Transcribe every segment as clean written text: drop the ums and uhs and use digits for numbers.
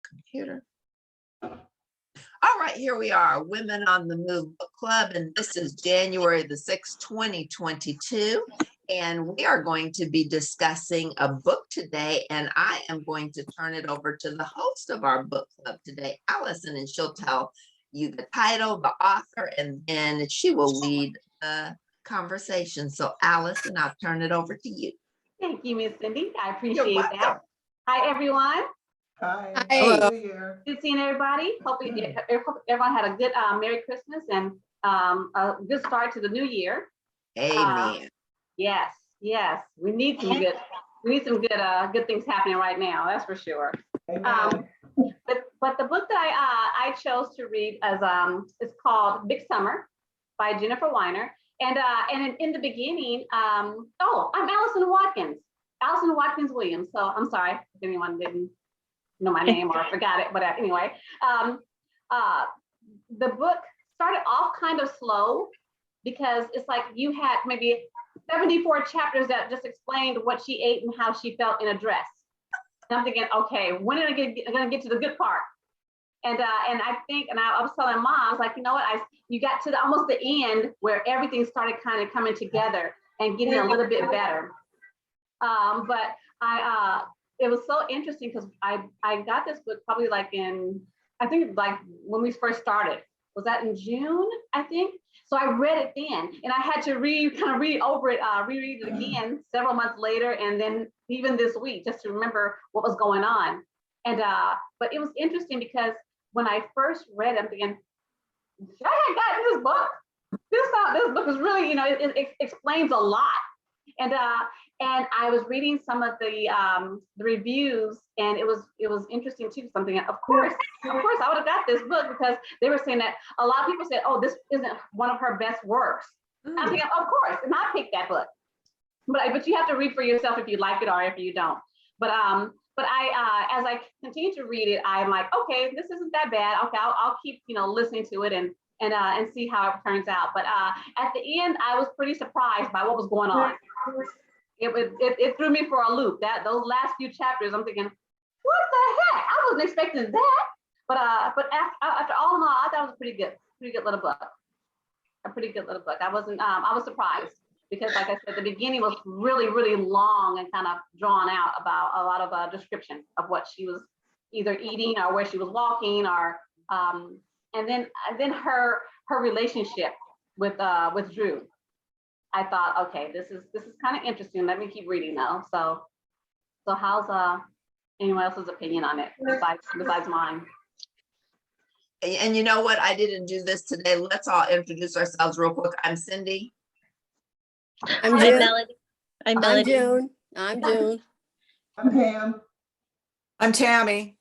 computer. All right, here we are, Women on the Move Book Club, and this is January the 6th, 2022. And we are going to be discussing a book today, and I am going to turn it over to the host of our book club today, Allison, and she'll tell you the title, the author, and then she will lead the conversation. So Allison, I'll turn it over to you. Thank you, Miss Cindy. I appreciate that. Hi, everyone. Hi. Hello. Good seeing everybody. Hope everyone had a good Merry Christmas and a good start to the new year. Amen. Yes. We need some good things happening right now. That's for sure. But the book that I chose to read is called Big Summer by Jennifer Weiner. And in the beginning, I'm Allison Watkins Williams. So I'm sorry if anyone didn't know my name or forgot it, but anyway, the book started off kind of slow because it's like you had maybe 74 chapters that just explained what she ate and how she felt in a dress. And I'm thinking, okay, when are I gonna get to the good part? And I was telling Mom, I was like, you know what, you got to almost the end where everything started kind of coming together and getting a little bit better. But it was so interesting because I got this book probably like I think when we first started. Was that in June, I think? So I read it then, and I had to reread it again several months later, and then even this week, just to remember what was going on. And but it was interesting because when I first read it, I'm thinking, should I have gotten this book? This book is really, it explains a lot. And I was reading some of the reviews, and it was interesting too. Something, of course, I would have got this book because they were saying that a lot of people said, "Oh, this isn't one of her best works." I'm thinking, of course, and I picked that book. But you have to read for yourself if you like it or if you don't. But I as I continue to read it, I'm like, okay, this isn't that bad. Okay, I'll keep listening to it and see how it turns out. But at the end, I was pretty surprised by what was going on. It threw me for a loop. Those last few chapters, I'm thinking, what the heck? I wasn't expecting that. But after all in all, I thought it was a pretty good little book. A pretty good little book. I was surprised because, like I said, the beginning was really, really long and kind of drawn out about a lot of description of what she was either eating or where she was walking, or and then her relationship with Drew. I thought, okay, this is kind of interesting. Let me keep reading now. So how's anyone else's opinion on it besides mine? And you know what? I didn't do this today. Let's all introduce ourselves real quick. I'm Cindy. I'm Melody. I'm June. I'm Pam. I'm Tammy.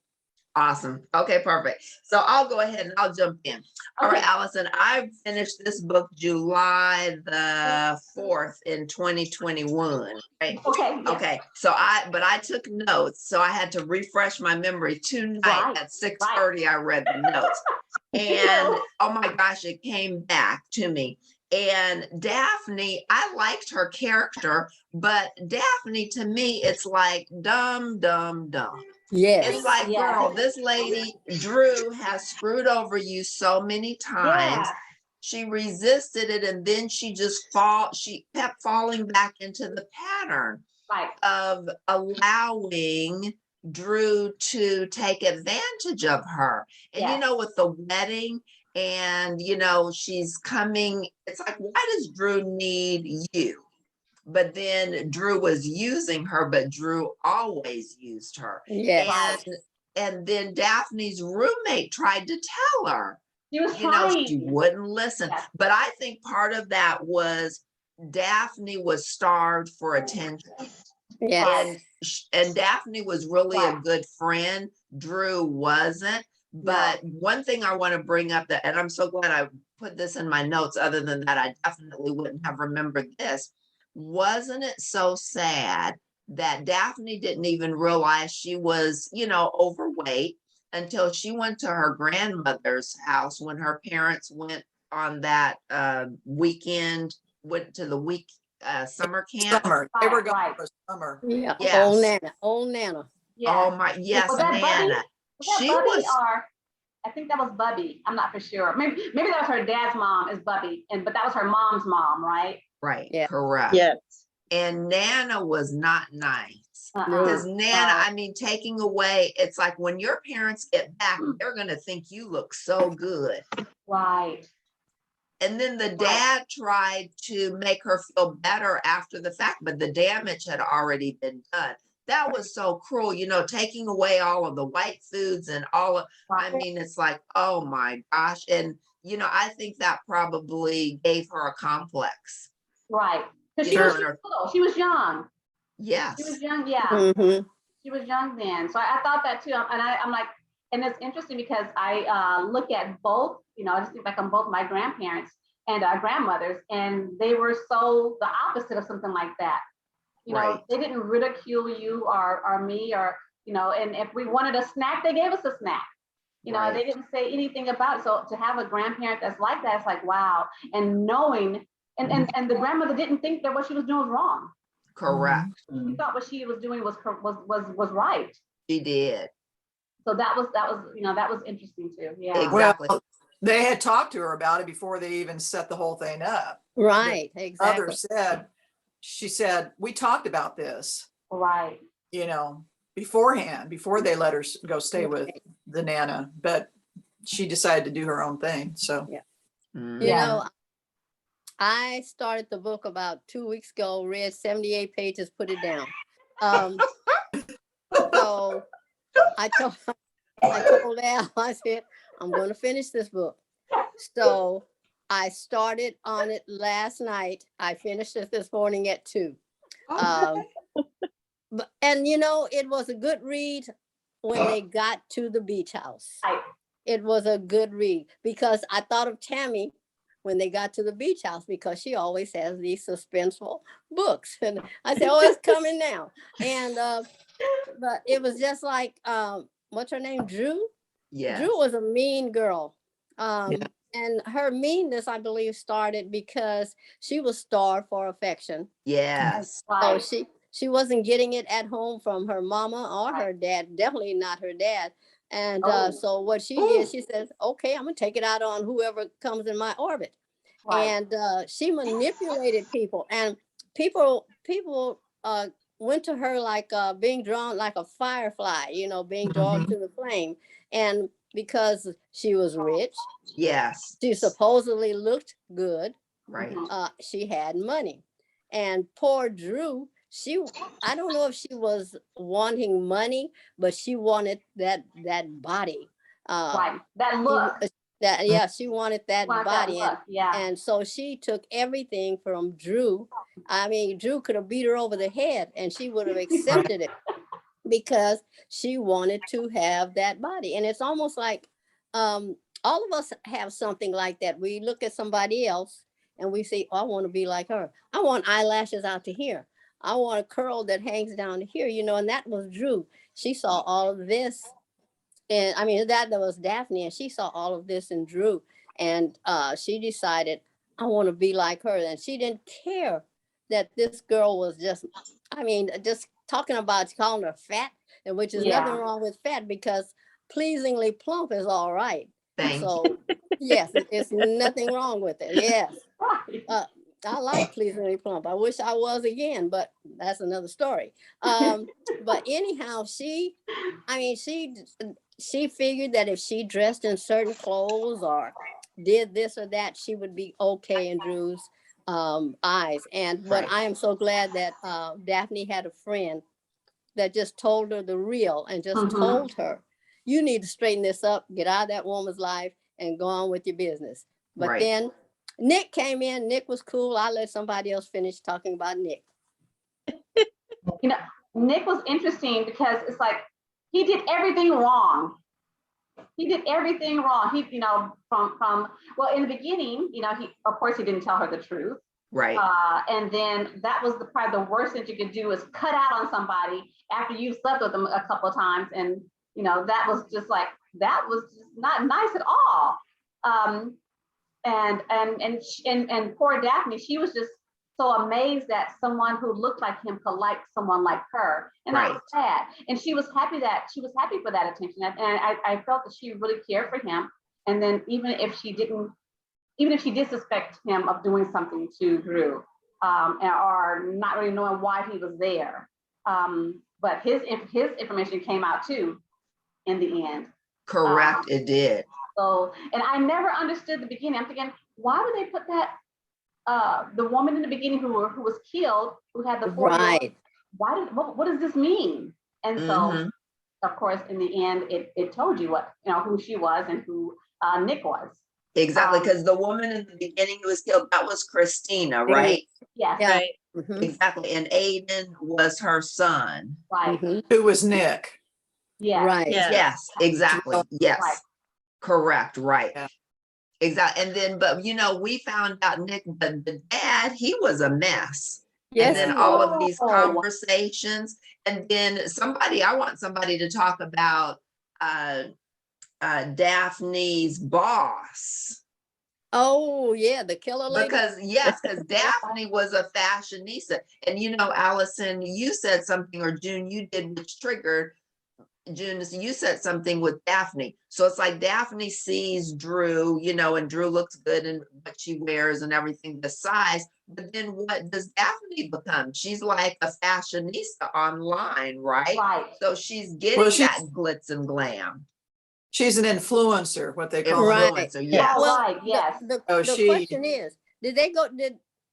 Awesome. Okay, perfect. So I'll go ahead and I'll jump in. All right, Allison, I finished this book July the 4th in 2021. Right? Okay. Yeah. Okay. So I took notes, so I had to refresh my memory tonight at 6:30. I read the notes, and oh my gosh, it came back to me. And Daphne, I liked her character, but Daphne, to me, it's like dumb. Yes. It's like, girl, this lady, Drew, has screwed over you so many times. Yeah. She resisted it, and then she kept falling back into the pattern of allowing Drew to take advantage of her. And with the wedding, and she's coming, it's like, why does Drew need you? But then Drew was using her, but Drew always used her. Yes. And then Daphne's roommate tried to tell her, she wouldn't listen. Yes. But I think part of that was Daphne was starved for attention. Yes. And Daphne was really a good friend. Drew wasn't. But one thing I want to bring up, and I'm so glad I put this in my notes, other than that, I definitely wouldn't have remembered this. Wasn't it so sad that Daphne didn't even realize she was, overweight until she went to her grandmother's house when her parents went on that weekend, went to the summer camp. They were going for summer. Yeah. Yes. Old Nana. Yeah. Oh my, yes, Nana. Was that She Bubby was or I think that was Bubby. I'm not for sure. Maybe that was her dad's mom is Bubby, but that was her mom's mom, right? right, Yeah. correct. Yes. And Nana was not nice. No. Because Nana, Oh. I mean, taking away, it's like when your parents get back, they're gonna think you look so good. Right. And then the dad tried to make her feel better after the fact, but the damage had already been done. That was so cruel, you know, taking away all of the white foods and all of, I mean, it's like, oh my gosh. And, you know, I think that probably gave her a complex. Right. Because You she know, was and her- little. She was young. yes. She was young, yeah. Mhm. She was young then. So I thought that too. And I'm like, and it's interesting because I look at both, you know, I just think back on both my grandparents and grandmothers, and they were so the opposite of something like that. You know, Right. they didn't ridicule you or me or, you know, and if we wanted a snack, they gave us a snack. You know, they Right. didn't say anything about it. So to have a grandparent that's like that, it's like, wow. And knowing, and the grandmother didn't think that what she was doing was wrong. Correct. She thought what she was doing was right. She did. So that was, you know, that was interesting too. Yeah. Exactly. Well, they had talked to her about it before they even set the whole thing up. Right, Mother exactly. said, she said, we talked about this, Right. you know, beforehand, before they let her go stay with the Nana, but she decided to do her own thing. So Mhm. You Yeah. know, I started the book about 2 weeks ago, read 78 pages, put it down. So I told Al, I said, I'm going to finish this book. So I started on it last night. I finished it this morning at 2. Oh, And you know, it was a good read when they got to the beach house. Right. It was a good read because I thought of Tammy when they got to the beach house because she always has these suspenseful books. And I said, oh, it's coming now. And but it was just like what's her name? Drew? yes. Drew was a mean girl. Yeah. And her meanness, I believe, started because she was starved for affection. Yes. So Right. she wasn't getting it at home from her mama or her dad, definitely not her dad. And Oh. so what she Ooh. did, she said, okay, I'm gonna take it out on whoever comes in my orbit. Right. And she manipulated people, and people went to her like being drawn like a firefly, you know, being drawn Mhm. to the flame. And because she was rich, Yes. she supposedly looked good, Right. she had money. And poor Drew, I don't know if she was wanting money, but she wanted that body. Right. That She, look. she wanted that Wanted that body. look. Yeah. And so she took everything from Drew. I mean, Drew could have beat her over the head and she would have accepted it because she wanted to have that body. And it's almost like all of us have something like that. We look at somebody else and we say, oh, I want to be like her. I want eyelashes out to here. I want a curl that hangs down to here, you know, and that was Drew. She saw all of this. And I mean, that was Daphne, and she saw all of this in Drew. And she decided, I want to be like her. And she didn't care that this girl was just, I mean, just talking about calling her fat, and which is nothing Yeah. wrong with fat because pleasingly plump is all right. Thank you. So, yes, it's nothing wrong with it. Yes. Right. I like pleasingly plump. I wish I was again, but that's another story. But anyhow, she figured that if she dressed in certain clothes or did this or that, she would be okay in Drew's eyes. And what Right. I am so glad that Daphne had a friend that just told her the real and just Mhm. told her, you need to straighten this up, get out of that woman's life and go on with your business. But Right. then Nick came in. Nick was cool. I'll let somebody else finish talking about Nick. You know, Nick was interesting because it's like he did everything wrong. He did everything wrong. He, you know, from well, in the beginning, you know, he of course he didn't tell her the truth. Right. And then that was probably the worst thing you could do is cut out on somebody after you slept with them a couple of times. And, you know, that was just not nice at all. And poor Daphne, she was just so amazed that someone who looked like him could like someone like her. And that was sad. And she was happy for that attention. And I felt that she really cared for him. And then even if she did suspect him of doing something to Drew, or not really knowing why he was there, but his information came out too in the end. Correct, it did. So, and I never understood the beginning. I'm thinking, why would they put that? The woman in the beginning who was killed, who had the 4-year-old, Right. what does this mean? And so, of course, in the end, it told you what, who she was and who Nick was. Exactly, because the woman in the beginning who was killed, that was Christina, right? Yes. Yeah. Right. Mhm. Exactly, and Aiden was her son. Right. Mhm. Who was Nick? Yes. Right. Yeah. Yes, exactly, yes. Right. Correct, right. Yeah. Exactly, and then, but we found out Nick, but the dad, he was a mess. Yes. And then he all was. of these conversations, and then I want somebody to talk about Daphne's boss. Oh yeah, the killer lady. Because Daphne was a fashionista. And Allison, you said something, or June, you did, which triggered June, you said something with Daphne. So it's like Daphne sees Drew, and Drew looks good in what she wears and everything, the size. But then what does Daphne become? She's like a fashionista online, right? Right. So she's getting that glitz and glam. She's an influencer, what they call Right. Influencer, yes. Oh, Well, right. Yes. The she- question is,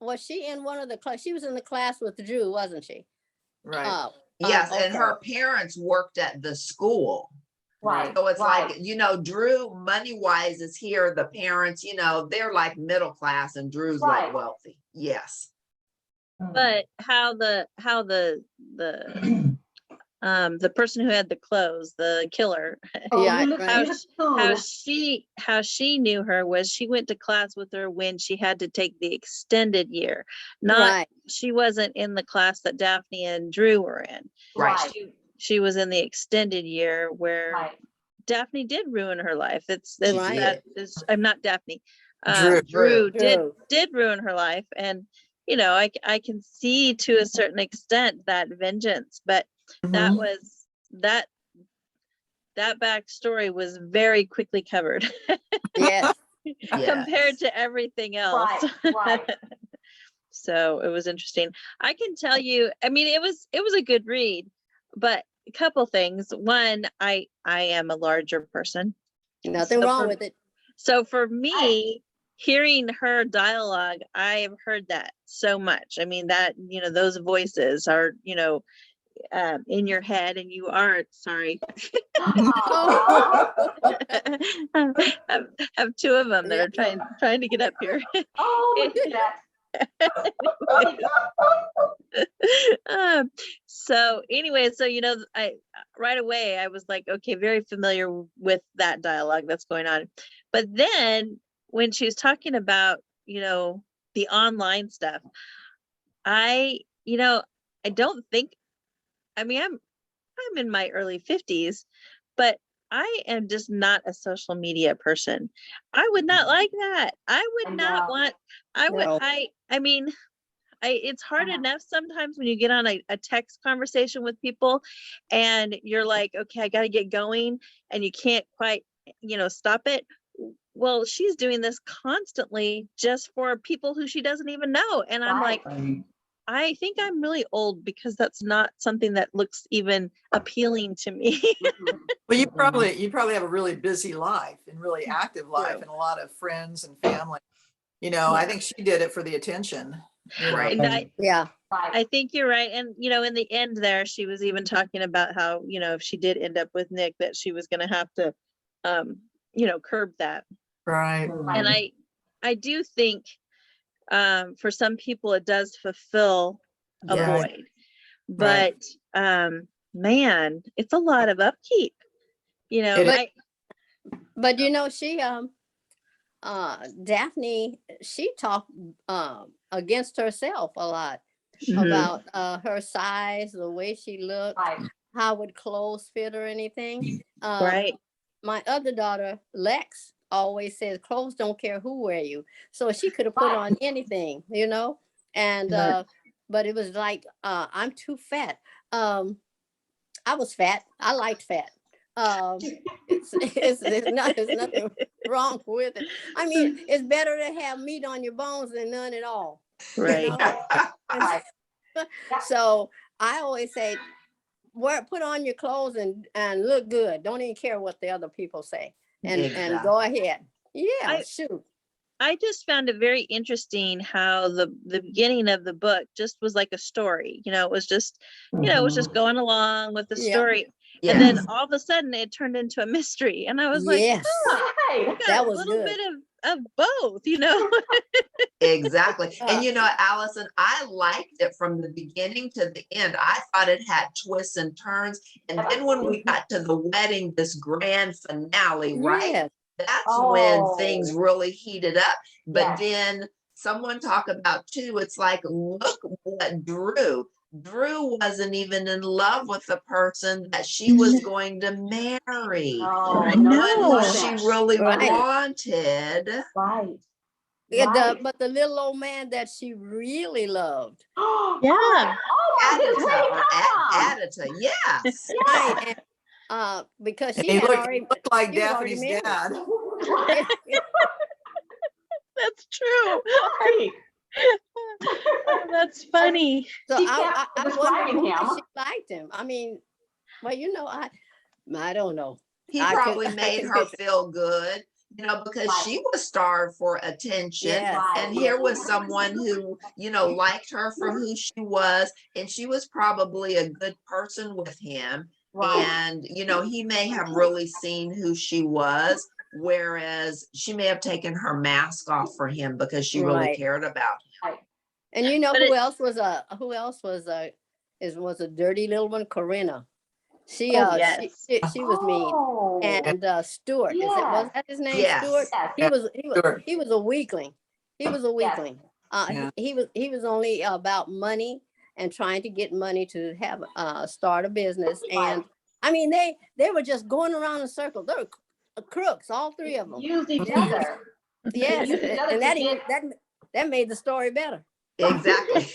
was she in one of the class? She was in the class with Drew, wasn't she? Right. Yes, and okay. her parents worked at the school. Right. So it's right. like, Drew money-wise is here. The parents, they're like middle class, and Drew's like Right. wealthy. Yes. But how the person who had the clothes, the killer, Yeah, Lisa- right. Lisa how she knew her was she went to class with her when she had to take the extended year. Right. She wasn't in the class that Daphne and Drew were in. Right. Right. She was in the extended year where Right. Daphne did ruin her life. Right. I'm not Daphne. Drew. Drew Drew. did ruin her life, and I can see to a certain extent that vengeance, but that Mhm. was that backstory was very quickly covered Yes. compared to everything else. Right. Right. So it was interesting. I can tell you, I mean, it was a good read, but a couple things. One, I am a larger person. Nothing So wrong for- with it. So for me, hearing her dialogue, I have heard that so much. I mean, that, those voices are, in your head, and you aren't, sorry. Aw. have two of them that are trying to get up here. Oh, look at that. So anyway, so I right away I was like, okay, very familiar with that dialogue that's going on. But then when she was talking about, the online stuff, I don't think, I mean, I'm in my early 50s, but I am just not a social media person. I would not like that. I would not know. want, No. I mean, it's hard enough sometimes when you get on a text conversation with people and you're like, okay, I got to get going, and you can't quite, stop it. Well, she's doing this constantly just for people who she doesn't even know. And I'm like, I think I'm really old because that's not something that looks even appealing to me. Well, you probably have a really busy life and really active life True. and a lot of friends and family. I think she did it for the attention. Right. And Yeah. Right. I think you're right. And, in the end there, she was even talking about how, if she did end up with Nick, that she was going to have to, curb that. Right. And I do think for some people it does fulfill a Yeah. void, but man, it's a lot of upkeep. But she Daphne, she talked against herself a lot Mhm. about her size, the way she looked, Right. how would clothes fit or anything. Right. My other daughter, Lex, always says clothes don't care who wear you. So she could have put Right. on anything, And but it was like I'm too fat. I was fat. I liked fat. There's nothing wrong with it. I mean, it's better to have meat on your bones than none at all. You Right. know? Right. So I always say, put on your clothes and look good. Don't even care what the other people say, and go ahead. Yeah, shoot. I just found it very interesting how the beginning of the book just was like a story. It was just, it was just going along with the Yeah. story. And then all of a sudden it turned into a mystery. And I was like, Yes, Right. got that a was little good. bit of both, Exactly. And you know, Allison, I liked it from the beginning to the end. I thought it had twists and turns. And then when we got to the wedding, this grand finale, right? Yes. That's when things really heated up. But then someone talk about too, it's like, look what Drew wasn't even in love with the person that she was going to marry. Oh, I no, know. Who she really Right. wanted. Right. Yeah, Right. but the little old man that she really loved. Yeah. Oh, his Adita, yes. Right. And because And she he had looked, already, looked like he was already Daphne's married. dad. That's true. Right. Oh, that's funny. So She I kept wonder describing why him. she liked him. I mean, well, I don't know. He I probably couldn't made her picture. feel good, because Right. she was starved for attention. Yes. And here was someone who, liked her for who she was. And she was probably a good person with him. Right. And, he may have really seen who she was, whereas she may have taken her mask off for him because she really Right. cared about him. And But who else was a dirty little one? Corinna. She yes. she was mean. Oh. And Stuart, was that his name? Yes. Stuart. Yes. He was a weakling. He was a weakling. Yeah. He was only about money and trying to get money to have start a business. And I mean, they were just going around in circles. They were crooks, all three of them. Used each other. Yes, Used each other and to that made the story better. Exactly.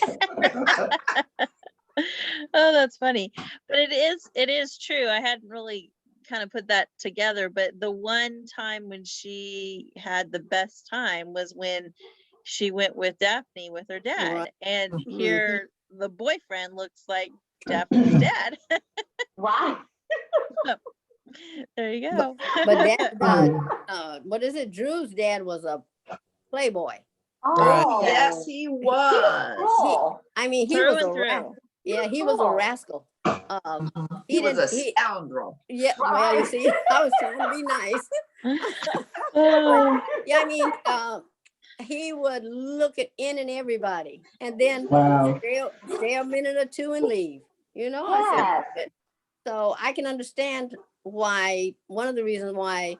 Oh, that's funny. But it is true. I hadn't really kind of put that together, but the one time when she had the best time was when she went with Daphne with her dad. Right. And Mhm. here the boyfriend looks like Daphne's dad. Right. There you go. But what is it? Drew's dad was a playboy. Oh. Yes, he was. Cool. I mean, he Through was and a through. rascal. Yeah, he was a Cool. rascal. He was a He, scoundrel. yeah, well, you see, I was trying to be nice. Oh, Yeah, I mean, he would look at in and everybody, and then Wow. stay a minute or two and leave. I said, so I can understand why. One of the reasons why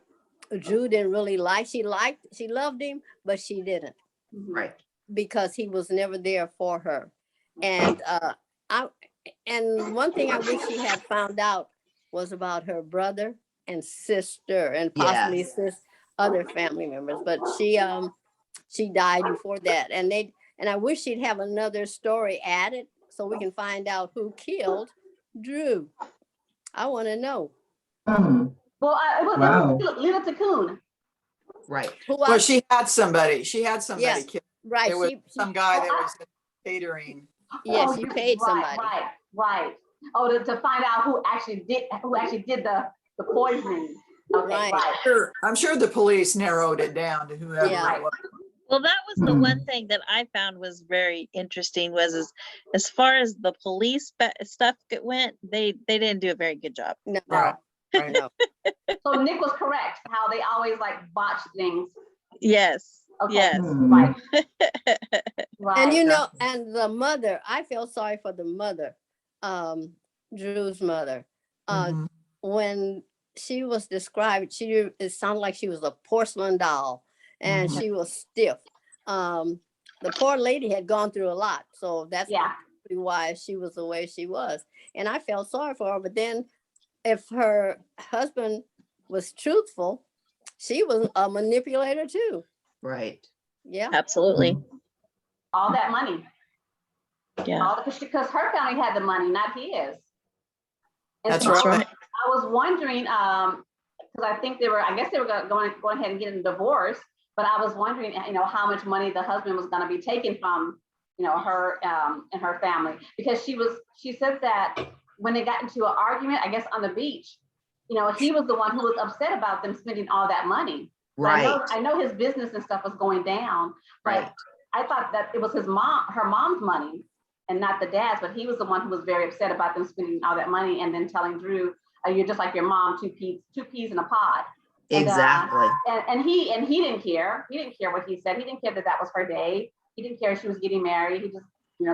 Drew didn't really she loved him, but she didn't, Right. because he was never there for her. And and one thing I wish she had found out was about her brother and sister and possibly other family members. But she died before that, and I wish she'd have another story added so we can find out who killed Drew. I want to know. Hmm. Well, it was Wow. Lena Cocoon. Right. Well, she had somebody Yes. killed. Right. There was She some guy that was catering. yes, she paid somebody. Right. Oh, to find out who actually did the poisoning. Okay, Right. I'm sure the police narrowed it down to whoever Yeah. it was. well, that was the one thing that I found was very interesting was as far as the police stuff went, they didn't do a very good job. No. Right. Right. No. So Nick was correct, how they always botch things. Yes. Okay. Yes. Right. Right. And and the mother, I feel sorry for the mother, Drew's mother. Mhm. When she was described, it sounded like she was a porcelain doll, and Mhm. she was stiff. The poor lady had gone through a lot, so that's why she was the way she was. And I felt sorry for her. But then, if her husband was truthful, she was a manipulator too. Right. Yeah. Absolutely. All that money. Yeah. Because her family had the money, not his. And That's so right. I was wondering, because I think I guess they were going ahead and get a divorce, but I was wondering, how much money the husband was going to be taking from, her and her family, because she said that when they got into an argument, I guess on the beach, he was the one who was upset about them spending all that money. Right, I know his business and stuff was going down, but right. I thought that it was her mom's money and not the dad's, but he was the one who was very upset about them spending all that money and then telling Drew, you're just like your mom, two peas in a pod. And, Exactly. And he didn't care. He didn't care what he said. He didn't care that was her day. He didn't care if she was getting married. He just,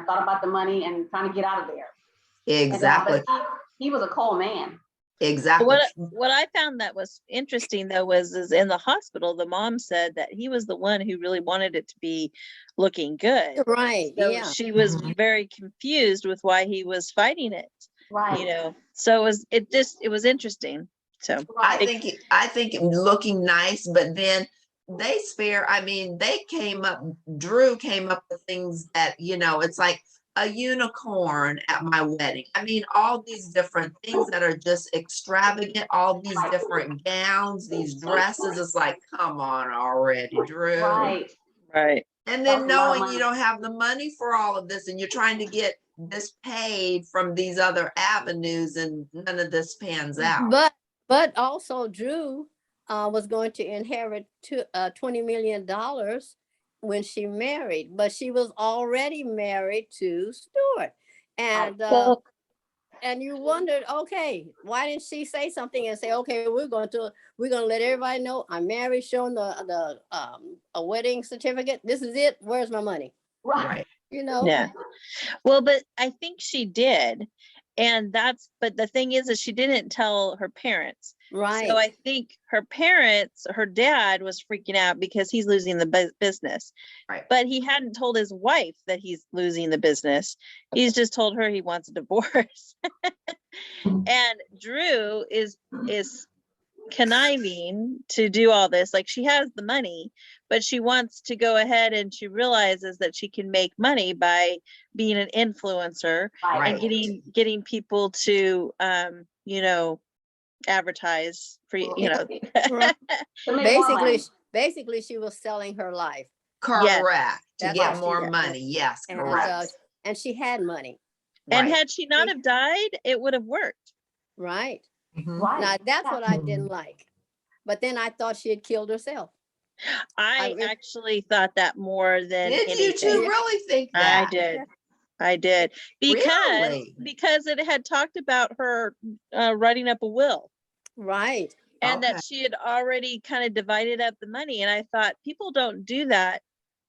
thought about the money and trying to get out of there. Exactly. And, but he was a cold man. Exactly. What I found that was interesting though is in the hospital, the mom said that he was the one who really wanted it to be looking good. Right, So yeah. she was very confused with why he was fighting it. Right. So it was interesting. So Right. I think looking nice, but then Drew came up with things that, it's like a unicorn at my wedding. I mean, all these different things that are just extravagant, all these different gowns, these dresses. It's like, come on already, Drew. Right. right. And then That's a lot of knowing you money. don't have the money for all of this and you're trying to get this paid from these other avenues and none of this pans out. But also Drew was going to inherit $20 million when she married, but she was already married to Stuart. And and you wondered, okay, why didn't she say something and say, okay, we're gonna let everybody know I'm married, showing a wedding certificate. This is it. Where's my money? Right. Yeah. Well, but I think she did. But the thing is she didn't tell her parents. Right. So I think her dad was freaking out because he's losing the business. Right. But he hadn't told his wife that he's losing the business. He's just told her he wants a divorce. And Drew is conniving to do all this. Like, she has the money, but she wants to go ahead, and she realizes that she can make money by being an influencer Right. and getting people to advertise for Basically she was selling her life. Correct. To That's get what more she did. money. Yes, And, correct. and she had money. And Right. had she not have died, it would have worked. Right. Mhm. Right. Now that's what I didn't like. But then I thought she had killed herself. I actually thought that more than Did anything. you two really think that? I did Really? because it had talked about her writing up a will. Right. And Okay. that she had already kind of divided up the money. And I thought, people don't do that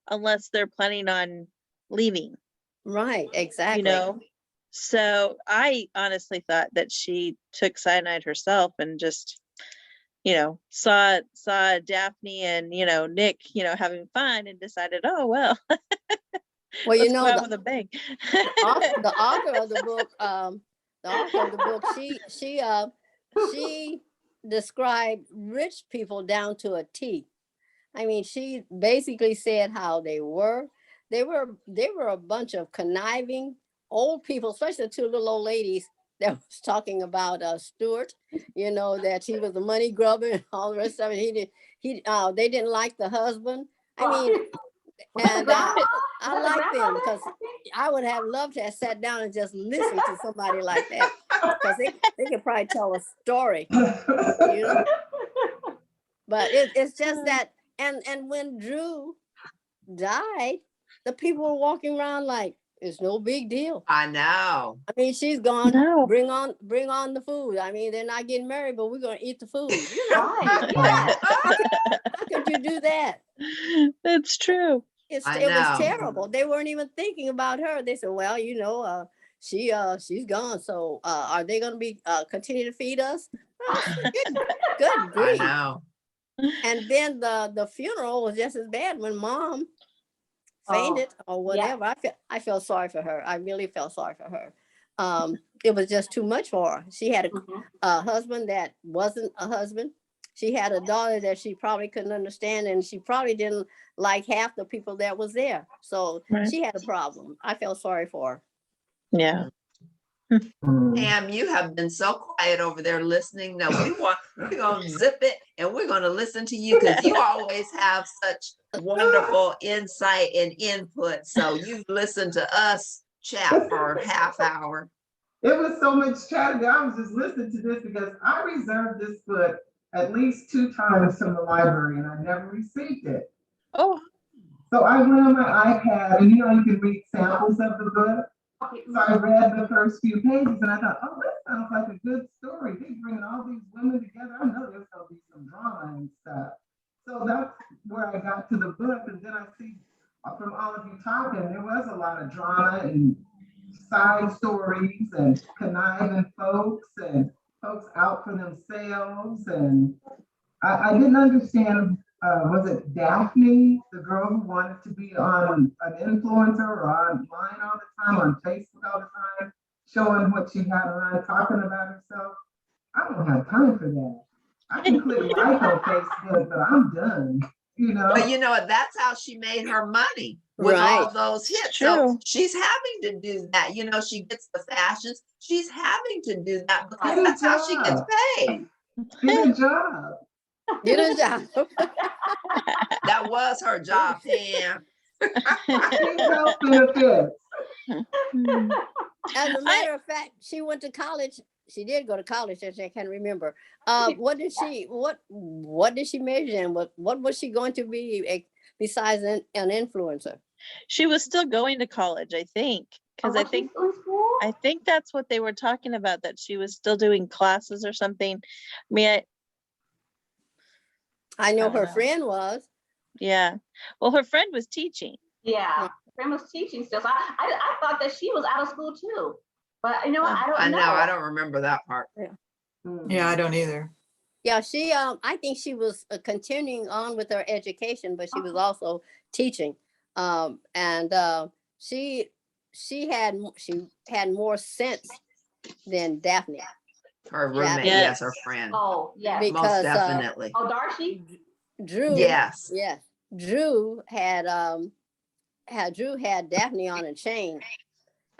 unless they're planning on leaving. Right, exactly. So I honestly thought that she took cyanide herself and just, saw Daphne and, Nick, having fun and decided, oh, well, Well, let's go out with a bang. the author of the book, she described rich people down to a T. I mean, she basically said how they were. They were a bunch of conniving old people, especially the two little old ladies that was talking about Stuart, that he was a money grubber and all the rest of it. They didn't like the husband. I mean, and I like them because I would have loved to have sat down and just listened to somebody like that, because they could probably tell a story, But it's just that, and when Drew died, the people were walking around like it's no big deal. I know. I mean, she's gone. No. Bring on the food. I mean, they're not getting married, but we're gonna eat the food. Right. Yeah. How could you do that? That's true. It I was know. terrible. They weren't even thinking about her. They said, well, she's gone. So are they gonna be continue to feed us? Good I grief. know. And then the funeral was just as bad when Mom fainted or whatever. I felt sorry for her. I really felt sorry for her. It was just too much for her. She had a husband that wasn't a husband. She had a daughter that she probably couldn't understand, and she probably didn't like half the people that was there. So Right. she had a problem. I felt sorry for her. Yeah. Pam, you have been so quiet over there listening. No, we're gonna zip it and we're gonna listen to you because you always have such wonderful insight and input. So you listen to us chat for a half hour. It was so much chatting. I was just listening to this because I reserved this book at least 2 times from the library and I never received it. Oh, So I went on my iPad and you can read samples of the book. So I read the first few pages and I thought, oh, that sounds like a good story. They bringing all these women together. I know there's gonna be some drama and stuff. So that's where I got to the book, and then I see from all of you talking, there was a lot of drama and side stories and conniving folks and folks out for themselves. And I didn't understand, was it Daphne, the girl who wanted to be on an influencer or online all the time, on Facebook all the time, showing what she had on, talking about herself? I don't have time for that. I can click like on Facebook, but I'm done, But you know what? That's how she made her money with Right. all those hits. So True. she's having to do that. She gets the fashions. She's having to do that because Get a that's how she gets job. paid. Get a job. Get a job. That was her job, Pam. Get health benefits. As a matter of fact, she went to college. She did go to college, as I can remember. What did she major in? What was she going to be besides an influencer? she was still going to college, I think, because I think that's what they were talking about, that she was still doing classes or something. I mean, I know don't her know. friend was. yeah. Well, her friend was teaching. Yeah, Graham was teaching still. So I thought that she was out of school too. But I don't I know. know. I don't remember that part. Yeah, I don't either. Yeah, she. I think she was continuing on with her education, but she was also teaching. And she had more sense than Daphne. Her roommate, Yes. yes, her friend. Oh, yes. Big- Most because, definitely. Oh, Darcy? Drew. Yes. Yes, Drew had Daphne on a chain.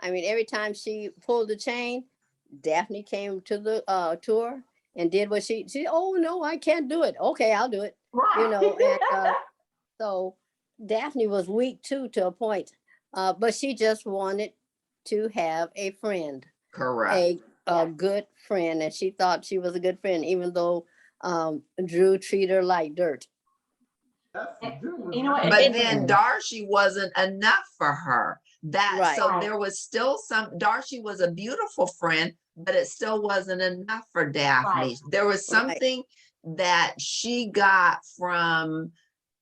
I mean, every time she pulled the chain, Daphne came to the tour and did what she. Oh no, I can't do it. Okay, I'll do it. Right. And so Daphne was weak too to a point, but she just wanted to have a friend, Correct. a good friend, and she thought she was a good friend, even though Drew treated her like dirt. You know what? But And- then Darcy wasn't enough for her. So Right. there was still Darcy was a beautiful friend, but it still wasn't enough for Daphne. Right. There was something that she got from,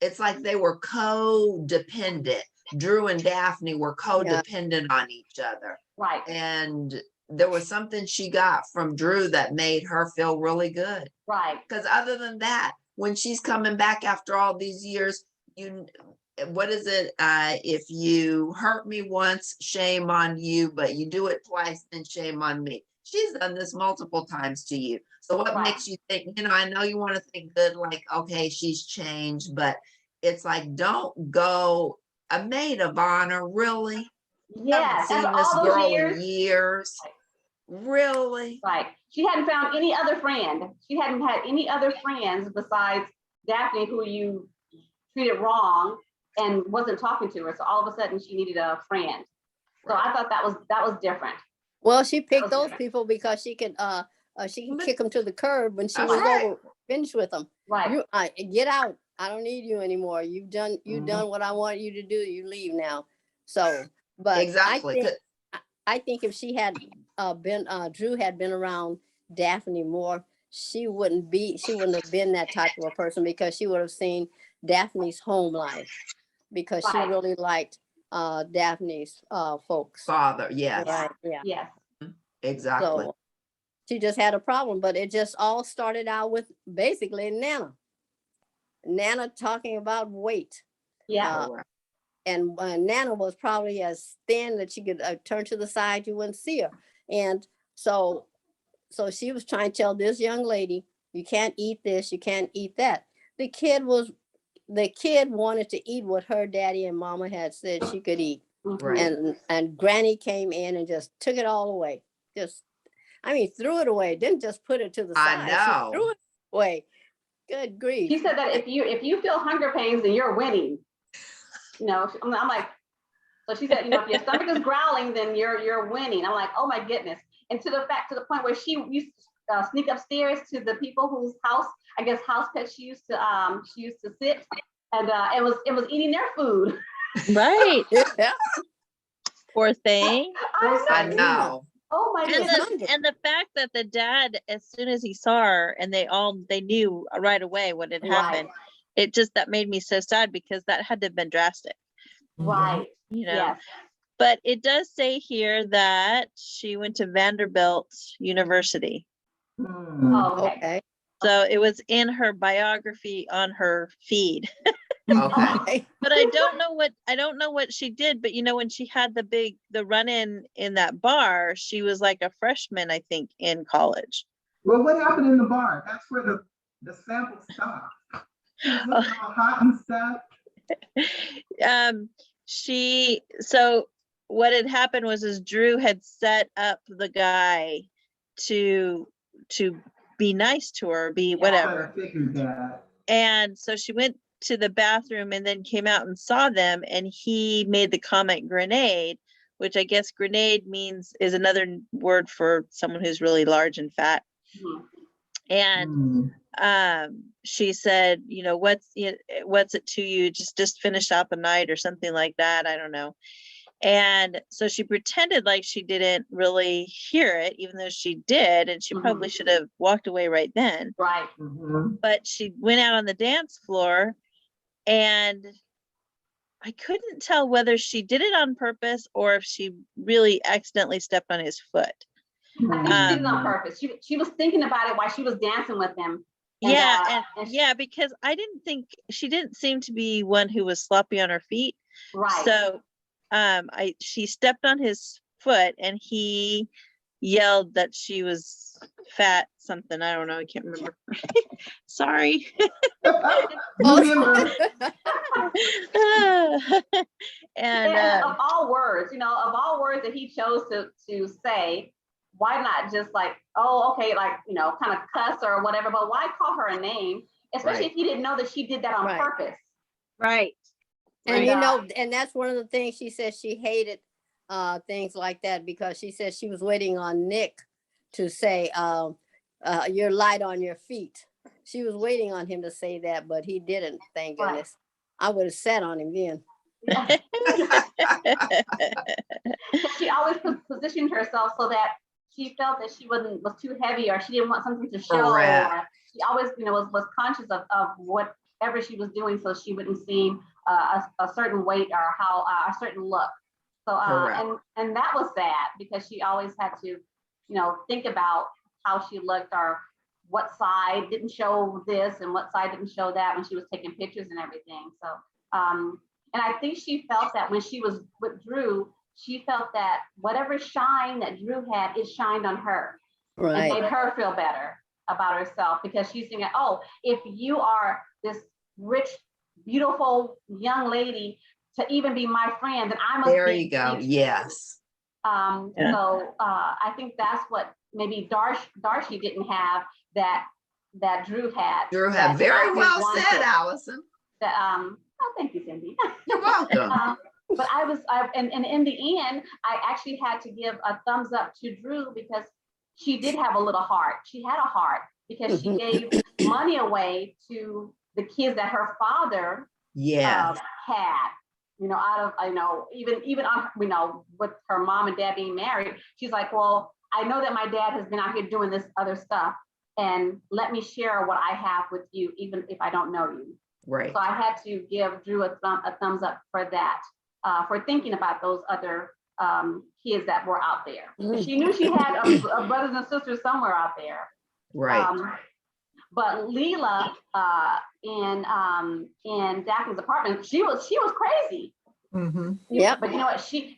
it's like they were codependent. Drew and Daphne were codependent on each other. Right. And there was something she got from Drew that made her feel really good. Right. Because other than that, when she's coming back after all these years, what is it? If you hurt me once, shame on you, but you do it twice, then shame on me. She's done this multiple times to you. So what makes you think, I know you want to think good, like, okay, she's changed, but it's like, don't go a maid of honor, really? Yes. Haven't seen After this all those girl years. in years. Really? Right. She hadn't found any other friend. She hadn't had any other friends besides Daphne, who you treated wrong and wasn't talking to her. So all of a sudden she needed a friend. So I thought that was different. Well, she picked those people because she could kick them to the curb when she That's was right. finished with them. Right. Get out. I don't need you anymore. You've done what I want you to do. You leave now. So, but Exactly. I think if she had Drew had been around Daphne more, she wouldn't have been that type of a person, because she would have seen Daphne's home life, because she Right. really liked Daphne's folks. Father, yes. Right. Yeah. Yes. Exactly. So she just had a problem, but it just all started out with basically Nana talking about weight. Yeah. Correct. And Nana was probably as thin that she could turn to the side, you wouldn't see her. And so she was trying to tell this young lady, you can't eat this, you can't eat that. The kid wanted to eat what her daddy and mama had said she could eat. Right. And Granny came in and just took it all away. Just, I mean, threw it away. Didn't just put it to the I side. She know. threw it away. Good grief. She said that if you feel hunger pains, then you're winning. You know, I'm like, so she said, you know, if your stomach is growling, then you're winning. I'm like, oh my goodness. And to the point where she used to sneak upstairs to the people whose house, I guess house pet she used to sit, and it was eating their food. Right. Yeah. Poor thing. I know. Oh my And goodness. the fact that the dad, as soon as he saw her, and they knew right away what had happened, it just, that made me so sad, because that had to have been drastic, Right. you know. Yes. But it does say here that she went to Vanderbilt University. Okay. So it was in her biography on her feed. Okay. But I don't know what she did. But you know, when she had the run-in in that bar, she was like a freshman, I think, in college. Well, what happened in the bar? That's where the sample stopped. She was looking all hot and stuff. So what had happened was Drew had set up the guy to be nice to her, whatever. I figured that. And so she went to the bathroom and then came out and saw them, and he made the comment grenade, which I guess grenade is another word for someone who's really large and fat. And she said, you know, what's it to you? Just finish out the night or something like that. I don't know. And so she pretended like she didn't really hear it, even though she did, and she probably should have walked away right then. Right. But she went out on the dance floor, and I couldn't tell whether she did it on purpose or if she really accidentally stepped on his foot. I think she did it on purpose. She was thinking about it while she was dancing with him. And, because she didn't seem to be one who was sloppy on her feet. Right. So she stepped on his foot, and he yelled that she was fat something. I don't know. I can't remember. Sorry. And of all words, that he chose to say, why not just like, oh, okay, like, kind of cuss or whatever, but why call her a name, especially if he didn't know that she did that on purpose. Right. And and that's one of the things she said she hated things like that, because she said she was waiting on Nick to say, you're light on your feet. She was waiting on him to say that, but he didn't, thank goodness. I would have sat on him then. Yeah. She always positioned herself so that she felt that she was too heavy, or she didn't want something to show. Or she always, was conscious of whatever she was doing, so she wouldn't seem a certain weight or how a certain look. So and that was sad, because she always had to, think about how she looked, or what side didn't show this and what side didn't show that when she was taking pictures and everything. So and I think she felt that when she was with Drew, she felt that whatever shine that Drew had, it shined on her. Right. It made her feel better about herself, because she's thinking, oh, if you are this rich, beautiful young lady, to even be my friend, then I must there you go. Yes. So I think that's what maybe Darcy didn't have that Drew had. Drew had. Very well said, Allison. Oh, thank you, Cindy. You're welcome. But and in the end, I actually had to give a thumbs up to Drew, because she did have a little heart. She had a heart, because she gave money away to the kids that her father had. Out of, even on, with her mom and dad being married, she's like, well, I know that my dad has been out here doing this other stuff, and let me share what I have with you, even if I don't know you. Right. So I had to give Drew a thumbs up for that, for thinking about those other kids that were out there. She knew she had a brothers and sisters somewhere out there. Right. But Leela in Daphne's apartment, she was crazy. Yeah. But you know what? She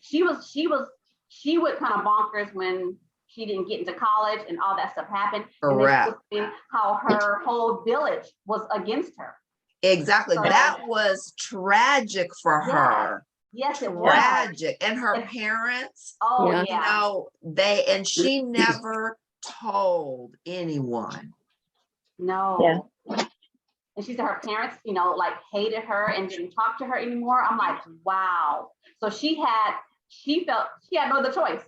would kind of bonkers when she didn't get into college and all that stuff happened. Correct. And how her whole village was against her. Exactly. So, that was tragic for her. Yes, it was. tragic. And her And- parents, Oh, Yeah. you yeah. know, and she never told anyone. No. And she said her parents, you know, like hated her and didn't talk to her anymore. I'm like, wow. So she felt she had no other choice.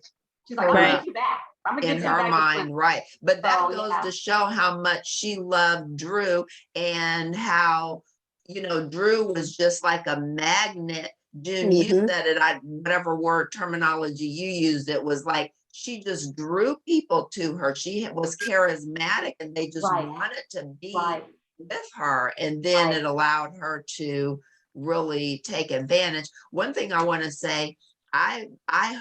She's like, I'm gonna Right. get you back. I'm gonna In get you her back. mind, right. But that So, goes yeah. to show how much she loved Drew and how, you know, Drew was just like a magnet. June, you Mhm. said it, whatever word terminology you used, it was like she just drew people to her. She was charismatic and they just Right. wanted to be Right. with her. And then Right. it allowed her to really take advantage. One thing I want to say, I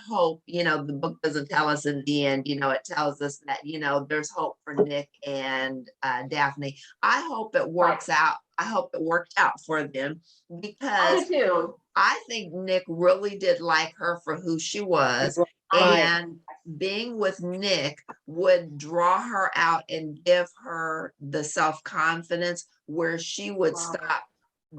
hope, you know, the book doesn't tell us in the end, you know, it tells us that, you know, there's hope for Nick and Daphne. I hope it works out. I hope it worked out for them I because do too. I think Nick really did like her for who she was. Right. And being with Nick would draw her out and give her the self-confidence where she would Right. stop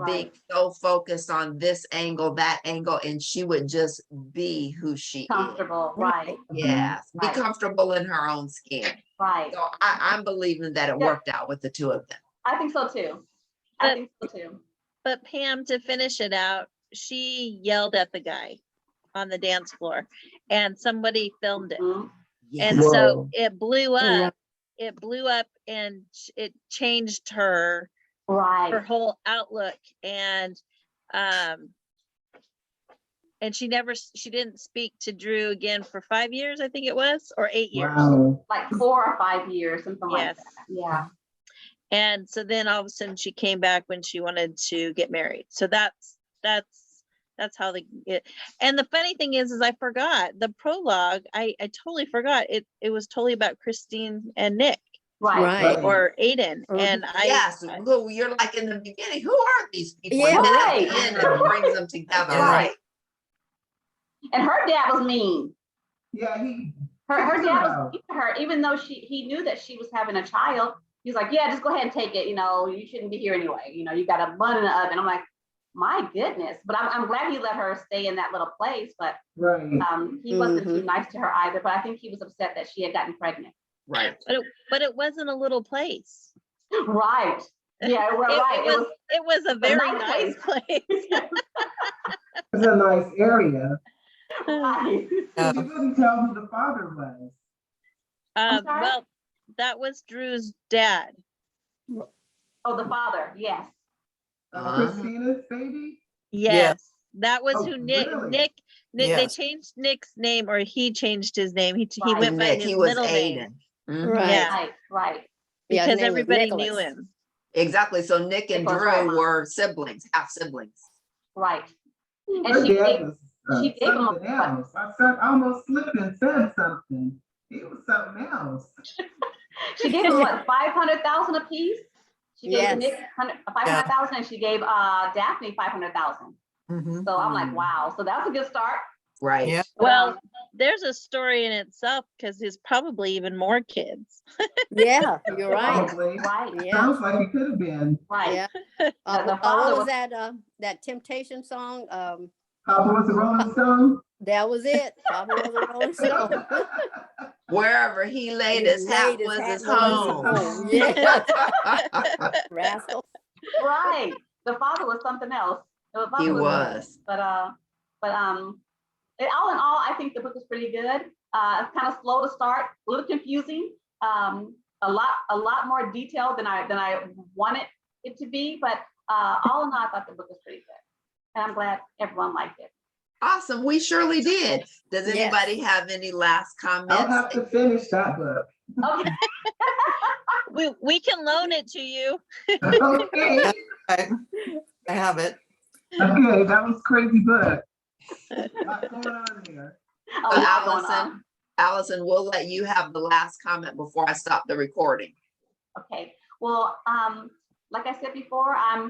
being Right. so focused on this angle, that angle, and she would just be who she is. Comfortable. Right. Yes, be Right. comfortable in her own skin. Right. So I'm believing that it Yeah. worked out with the two of them. I think so too. I But- think so too. But Pam, to finish it out, she yelled at the guy on the dance floor and somebody filmed it. Mhm. And Yes. so Whoa. it blew Yeah. up. It blew up and it changed her Right. whole outlook. Um and she didn't speak to Drew again for 5 years, I think it was, or 8 years. Wow. Like 4 or 5 years, something like Yes. that. Yeah. And so then all of a sudden she came back when she wanted to get married. So that's how and the funny thing is I forgot the prologue. I totally forgot it was totally about Christine and Nick Right. Right. or Aiden. Mhm. And Yes, who you're like in the beginning, who are these people? Yeah. And then at Right. the end, it brings them together, Yeah. right? And her dad was mean. Yeah, he. Her dad was Wow. mean to her, even though he knew that she was having a child. He's like, yeah, just go ahead and take it. You know, you shouldn't be here anyway. You know, you got a bun in the oven. I'm like, my goodness. But I'm glad he let her stay in that little place. But Right. he wasn't too nice to her either. But I think he was upset that she had gotten pregnant. Right. but it wasn't a little place. Right. Yeah, we're right. It was a very nice place. It's a nice area. Right. She wouldn't tell who the father was. sorry? Well, that was Drew's dad. Oh, the father. Yes. Christina's baby? Yes, that was Oh, who Nick. really? Nick. They Yes. changed Nick's name, or he changed his name. He Right. went by Nick, his he was middle name. Aiden. Mhm. Right. Yeah, Right. Right. Yeah, his because name was everybody knew Nicholas. him. Exactly. So Nick and Nick was Drew right. were siblings, half siblings. Right. Her And she dad gave, was she gave him something else. I almost slipped and said something. He was something else. she gave him what, 500,000 a piece? She gave Yes. Nick 500,000 and she gave Daphne 500,000. Mhm. So I'm like, wow. So that's a good start. Right. Yeah. Well, there's a story in itself because there's probably even more kids. Yeah, you're right. Probably. Right. Yeah. Sounds like it could have been. Right. Yeah. The What father was was- that Temptation song? Papa was a Rolling Stone. That was it. Papa was a Rolling Stone. Wherever he laid He his hat laid his was hat his was his home. home. Yeah. Rascal. Right. The father was something else. The father He was. But all in all, I think the book is pretty good. It's kind of slow to start, a little confusing. A lot more detailed than I wanted it to be. But all in all, I thought the book was pretty good, and I'm glad everyone liked it. Awesome. We surely did. Does Yes. anybody have any last I'll comments? have to finish that book. Okay. We can loan it to you. Okay. I have it. Okay, that was crazy book. What's going on here? A lot going Allison, on. Allison, we'll let you have the last comment before I stop the recording. Okay. Well, like I said before, I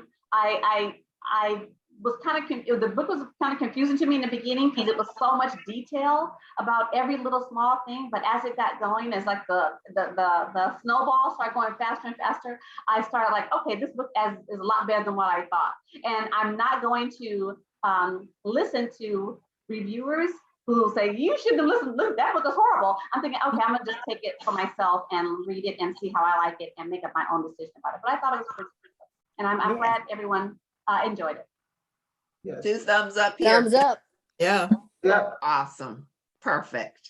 was kind of the book was kind of confusing to me in the beginning because it was so much detail about every little small thing. But as it got going, as like the snowball started going faster and faster, I started like, okay, this book is a lot better than what I thought. And I'm not going to listen to reviewers who say, you shouldn't have listened, look, that was just horrible. I'm thinking, okay, I'm gonna just take it for myself and read it and see how I like it and make up my own decision about it. But I thought it was pretty good. And I'm glad everyone enjoyed it. Yes. 2 thumbs up here. Thumbs up. Yeah. Yep. Awesome. Perfect.